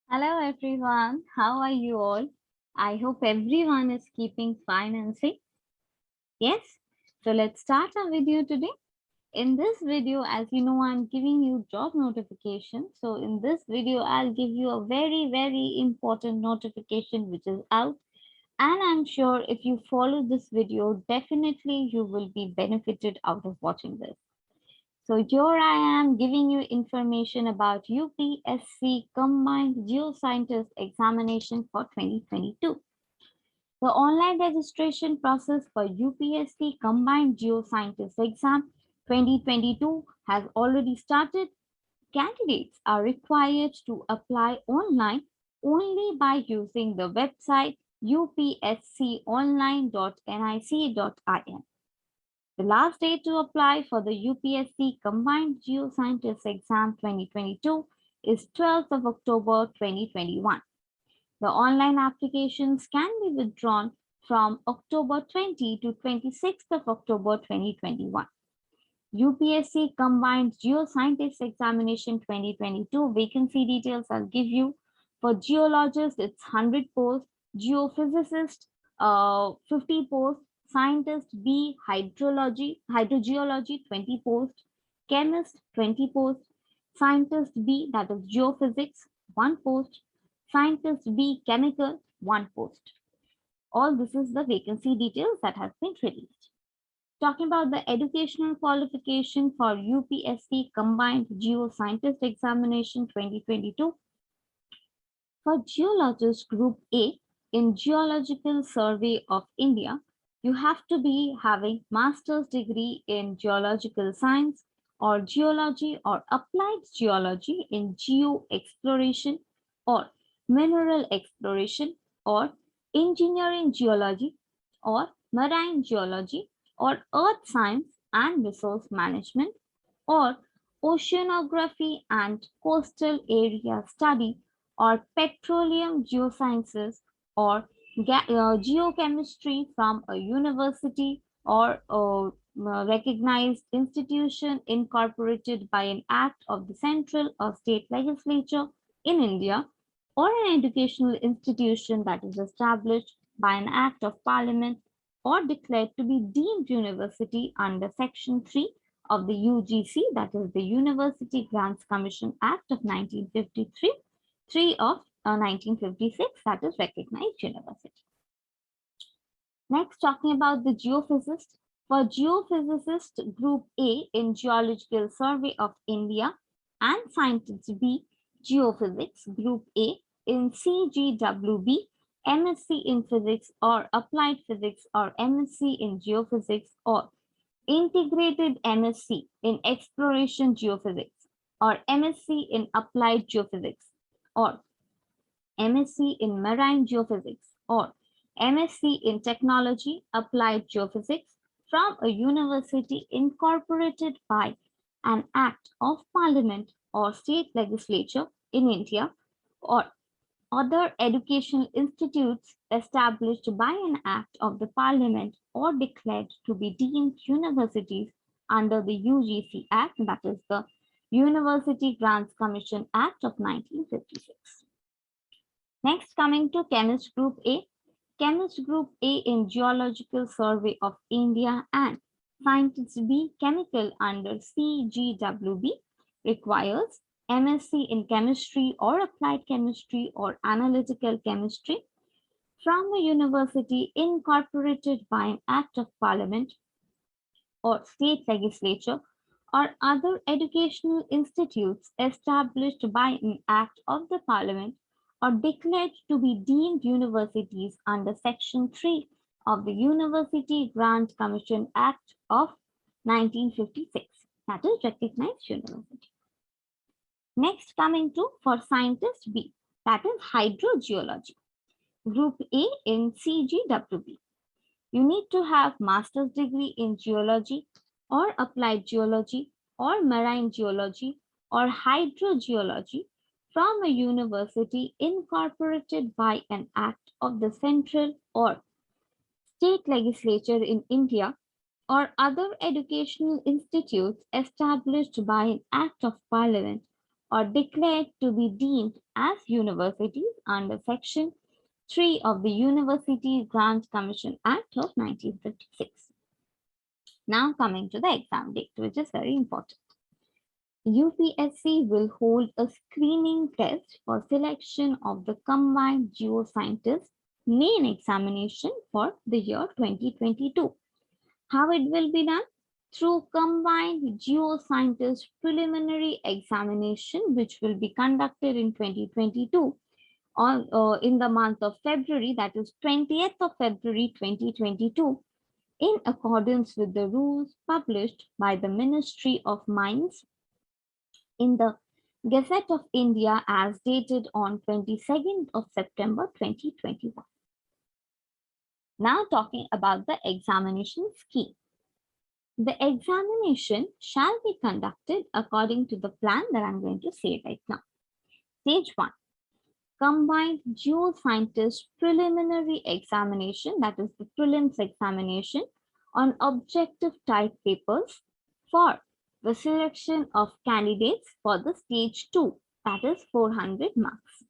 Hello everyone, how are you all? I hope everyone is keeping fine and safe. Yes, so let's start our video today. In this video, as you know, I'm giving you job notification. So in this video, I'll give you a very important notification which is out. And I'm sure if you follow this video, definitely you will be benefited out of watching this. So here I am giving you information about UPSC Combined Geoscientist Examination for 2022. The online registration process for UPSC Combined Geoscientist Exam 2022 has already started. Candidates are required to apply online only by using the website upsconline.nic.in. The last date to apply for the UPSC Combined Geoscientist Exam 2022 is 12th of October 2021. The online applications can be withdrawn from October 20 to 26th of October 2021. UPSC Combined Geoscientist Examination 2022 vacancy details I'll give you. For geologists, it's 100 posts, geophysicist, 50 posts, scientist B, hydrogeology, 20 posts, chemist, 20 posts, scientist B, that is geophysics, 1 post, scientist B, chemical, 1 post. All this is the vacancy details that has been released. Talking about the educational qualification for UPSC Combined Geoscientist Examination 2022. For Geologist Group A in Geological Survey of India, you have to be having master's degree in geological science or geology or applied geology in geo exploration or mineral exploration or engineering geology or marine geology or earth science and resource management or oceanography and coastal area study or petroleum geosciences or geochemistry from a university or a recognized institution incorporated by an act of the central or state legislature in India or an educational institution that is established by an act of parliament or declared to be deemed university under section 3 of the UGC, that is the University Grants Commission Act of 1953, 3 of 1956, that is recognized university. Next, talking about the geophysicist. For geophysicist Group A in Geological Survey of India and scientist B, Geophysics Group A in CGWB, MSc in Physics or Applied Physics or MSc in Geophysics or Integrated MSc in Exploration Geophysics or MSc in Applied Geophysics or MSc in Marine Geophysics or MSc in Technology Applied Geophysics from a university incorporated by an act of parliament or state legislature in India or other educational institutes established by an act of the parliament or declared to be deemed universities under the UGC Act, that is the University Grants Commission Act of 1956. Next, coming to Chemist Group A. Chemist Group A in Geological Survey of India and Scientist B Chemical under CGWB requires MSc in Chemistry or Applied Chemistry or Analytical Chemistry from a university incorporated by an Act of Parliament or state legislature or other educational institutes established by an Act of the Parliament or declared to be deemed universities under Section 3 of the University Grant Commission Act of 1956, that is recognized university. Next, coming to for scientist B, that is hydrogeology. Group A in CGWB. You need to have master's degree in geology or applied geology or marine geology or hydrogeology from a university incorporated by an act of the central or state legislature in India or other educational institutes established by an act of parliament or declared to be deemed as universities under Section 3 of the University Grants Commission Act of 1956. Now coming to the exam date, which is very important. UPSC will hold a screening test for selection of the combined geoscientist main examination for the year 2022. How it will be done? Through combined geoscientist preliminary examination, which will be conducted in 2022 on in the month of February, that is 20th of February 2022, in accordance with the rules published by the Ministry of Mines in the Gazette of India as dated on 22nd of September 2021. Now talking about the examination scheme. The examination shall be conducted according to the plan that I'm going to say right now. Stage 1. Combined geoscientist preliminary examination, that is the prelims examination on objective type papers for the selection of candidates for the stage 2, that is 400 marks.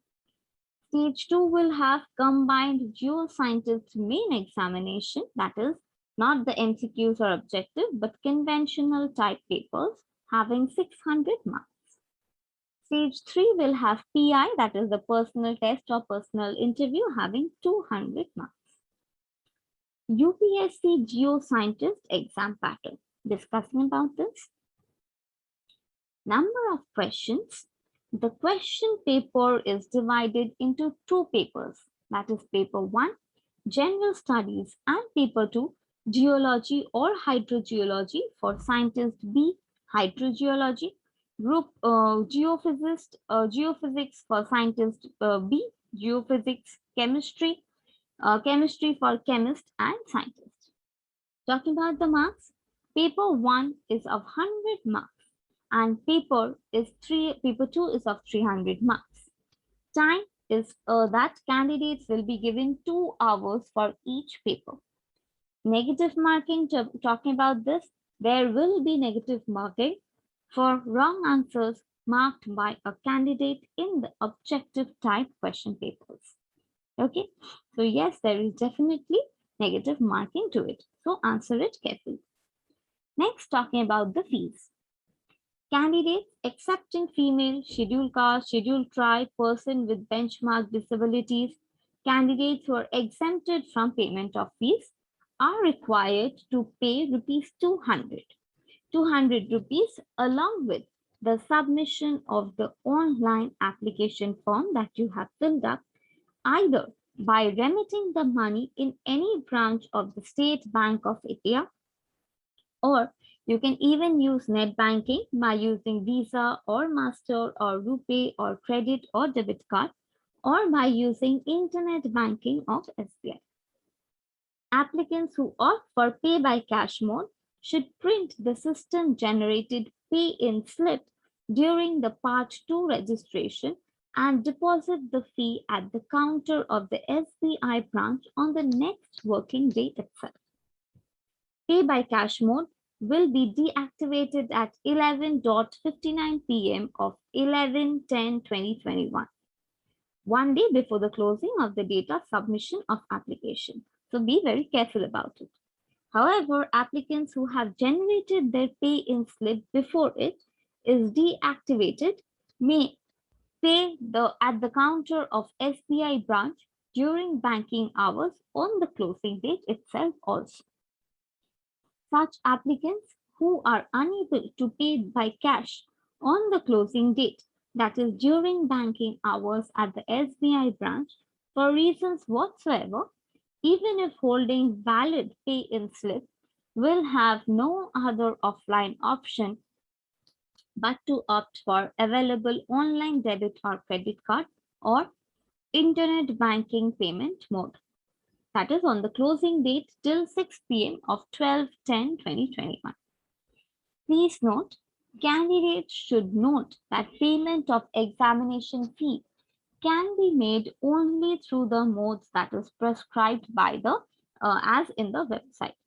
Stage 2 will have combined geoscientist main examination, that is not the MCQs or objective, but conventional type papers having 600 marks. Stage 3 will have PI, that is the personal test or personal interview, having 200 marks. UPSC geoscientist exam pattern. Discussing about this. Number of questions. The question paper is divided into two papers, that is paper 1, general studies, and paper 2, geology or hydrogeology for scientist B, hydrogeology, group geophysics for scientist B, geophysics, chemistry, chemistry for chemist and scientist. Talking about the marks, paper 1 is of 100 marks and paper 2 is of 300 marks. Time is that candidates will be given 2 hours for each paper. Negative marking, talking about this, there will be negative marking for wrong answers marked by a candidate in the objective type question papers. Okay, so yes, there is definitely negative marking to it. So answer it carefully. Next, talking about the fees. Candidates accepting female, scheduled caste, scheduled tribe, person with benchmark disabilities, candidates who are exempted from payment of fees are required to pay rupees 200. 200 rupees along with the submission of the online application form that you have filled up, either by remitting the money in any branch of the State Bank of India, or you can even use net banking by using Visa or Master or RuPay or credit or debit card, or by using internet banking of SBI. Applicants who opt for pay by cash mode should print the system generated pay-in slip during the Part 2 registration and deposit the fee at the counter of the SBI branch on the next working day itself. Pay by cash mode will be deactivated at 11:59 p.m. of 11/10/2021, one day before the closing of the data submission of application. So be very careful about it. However, applicants who have generated their pay-in slip before it is deactivated may pay at the counter of SBI branch during banking hours on the closing date itself also. Such applicants who are unable to pay by cash on the closing date, that is during banking hours at the SBI branch, for reasons whatsoever, even if holding valid pay-in slip, will have no other offline option but to opt for available online debit or credit card or internet banking payment mode. That is on the closing date till 6 p.m. of 12/10/2021. Please note, candidates should note that payment of examination fee can be made only through the modes that is prescribed by the as in the website.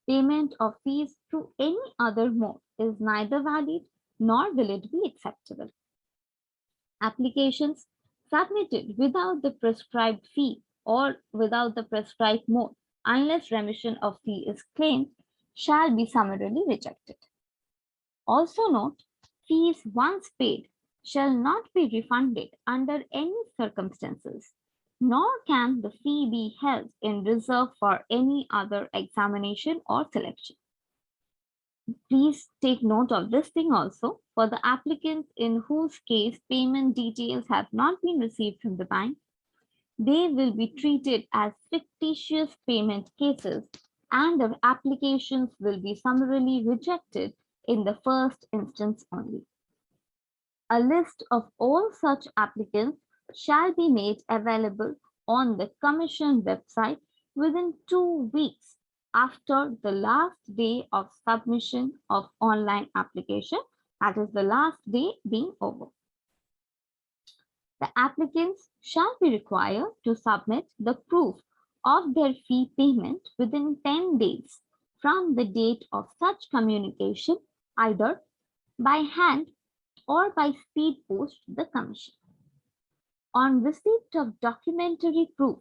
Payment of fees through any other mode is neither valid nor will it be acceptable. Applications submitted without the prescribed fee or without the prescribed mode, unless remission of fee is claimed, shall be summarily rejected. Also note, fees once paid shall not be refunded under any circumstances, nor can the fee be held in reserve for any other examination or selection. Please take note of this thing also. For the applicants in whose case payment details have not been received from the bank, they will be treated as fictitious payment cases and their applications will be summarily rejected in the first instance only. A list of all such applicants shall be made available on the Commission website within 2 weeks after the last day of submission of online application, that is the last day being over. The applicants shall be required to submit the proof of their fee payment within 10 days from the date of such communication, either by hand or by speed post to the Commission. On receipt of documentary proof,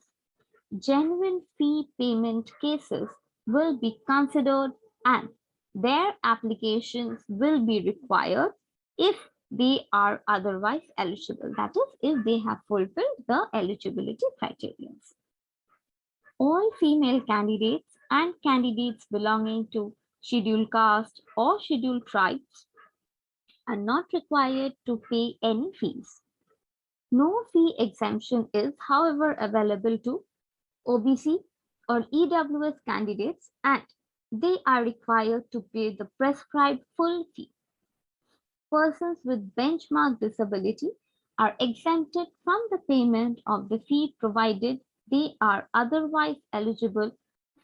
genuine fee payment cases will be considered and their applications will be required if they are otherwise eligible. That is, if they have fulfilled the eligibility criteria. All female candidates and candidates belonging to scheduled caste or scheduled tribes are not required to pay any fees. No fee exemption is, however, available to OBC or EWS candidates, and they are required to pay the prescribed full fee. Persons with benchmark disability are exempted from the payment of the fee provided they are otherwise eligible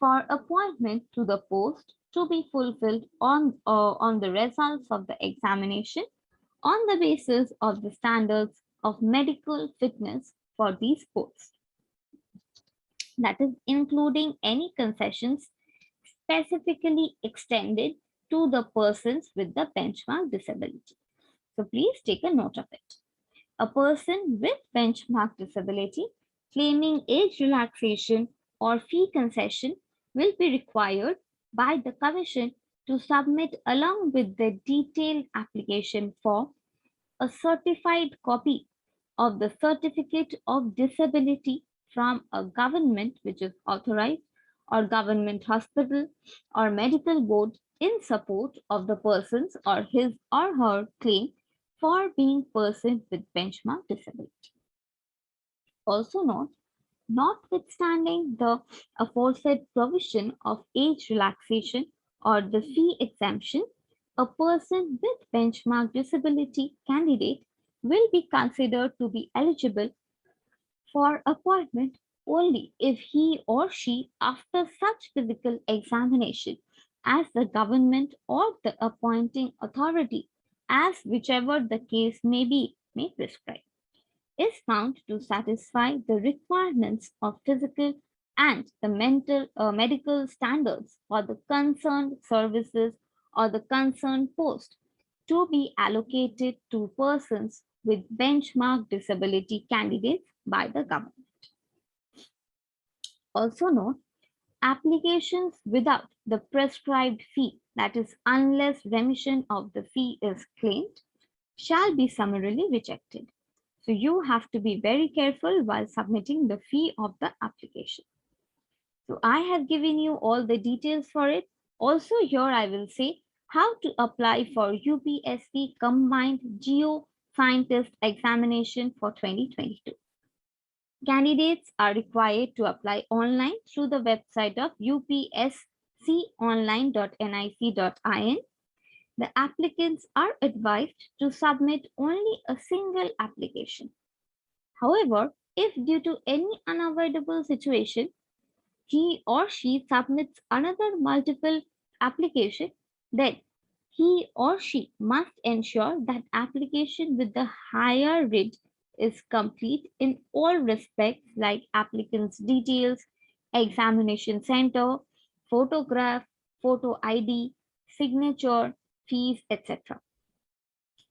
for appointment to the post to be fulfilled on the results of the examination on the basis of the standards of medical fitness for these posts. That is, including any concessions specifically extended to the persons with the benchmark disability. So please take a note of it. A person with benchmark disability claiming age relaxation or fee concession will be required by the Commission to submit along with the detailed application form a certified copy of the certificate of disability from a government which is authorized or government hospital or medical board in support of the person's or his or her claim for being person with benchmark disability. Also note, notwithstanding the aforesaid provision of age relaxation or the fee exemption, a person with benchmark disability candidate will be considered to be eligible for appointment only if he or she, after such physical examination as the government or the appointing authority, as whichever the case may be, may prescribe, is found to satisfy the requirements of physical and the medical standards for the concerned services or the concerned post to be allocated to persons with benchmark disability candidates by the government. Also note, applications without the prescribed fee, that is, unless remission of the fee is claimed, shall be summarily rejected. So you have to be very careful while submitting the fee of the application. So I have given you all the details for it. Also here I will say how to apply for UPSC Combined Geoscientist Examination for 2022. Candidates are required to apply online through the website of upsconline.nic.in. The applicants are advised to submit only a single application. However, if due to any unavoidable situation, he or she submits another multiple application, then he or she must ensure that application with the higher rate is complete in all respects like applicant's details, examination center, photograph, photo ID, signature, fees, etc.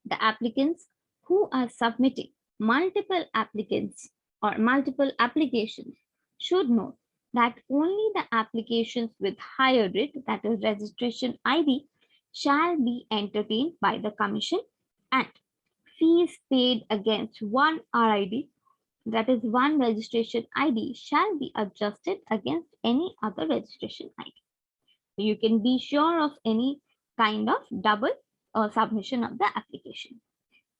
The applicants who are submitting multiple applicants or multiple applications should note that only the applications with higher RIT, that is registration ID, shall be entertained by the Commission, and fees paid against one RID, that is one registration ID, shall be adjusted against any other registration ID. So you can be sure of any kind of double submission of the application.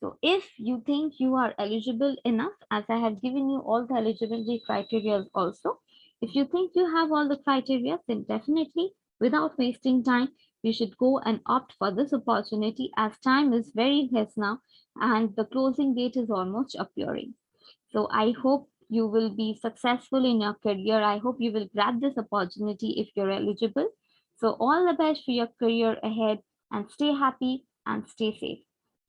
So if you think you are eligible enough, as I have given you all the eligibility criteria also, if you think you have all the criteria, then definitely without wasting time, you should go and opt for this opportunity, as time is very less now and the closing date is almost appearing. So I hope you will be successful in your career. I hope you will grab this opportunity if you're eligible. So all the best for your career ahead, and stay happy and stay safe.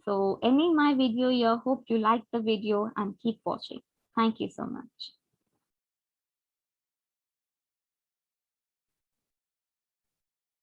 So ending my video here, hope you liked the video and keep watching. Thank you so much.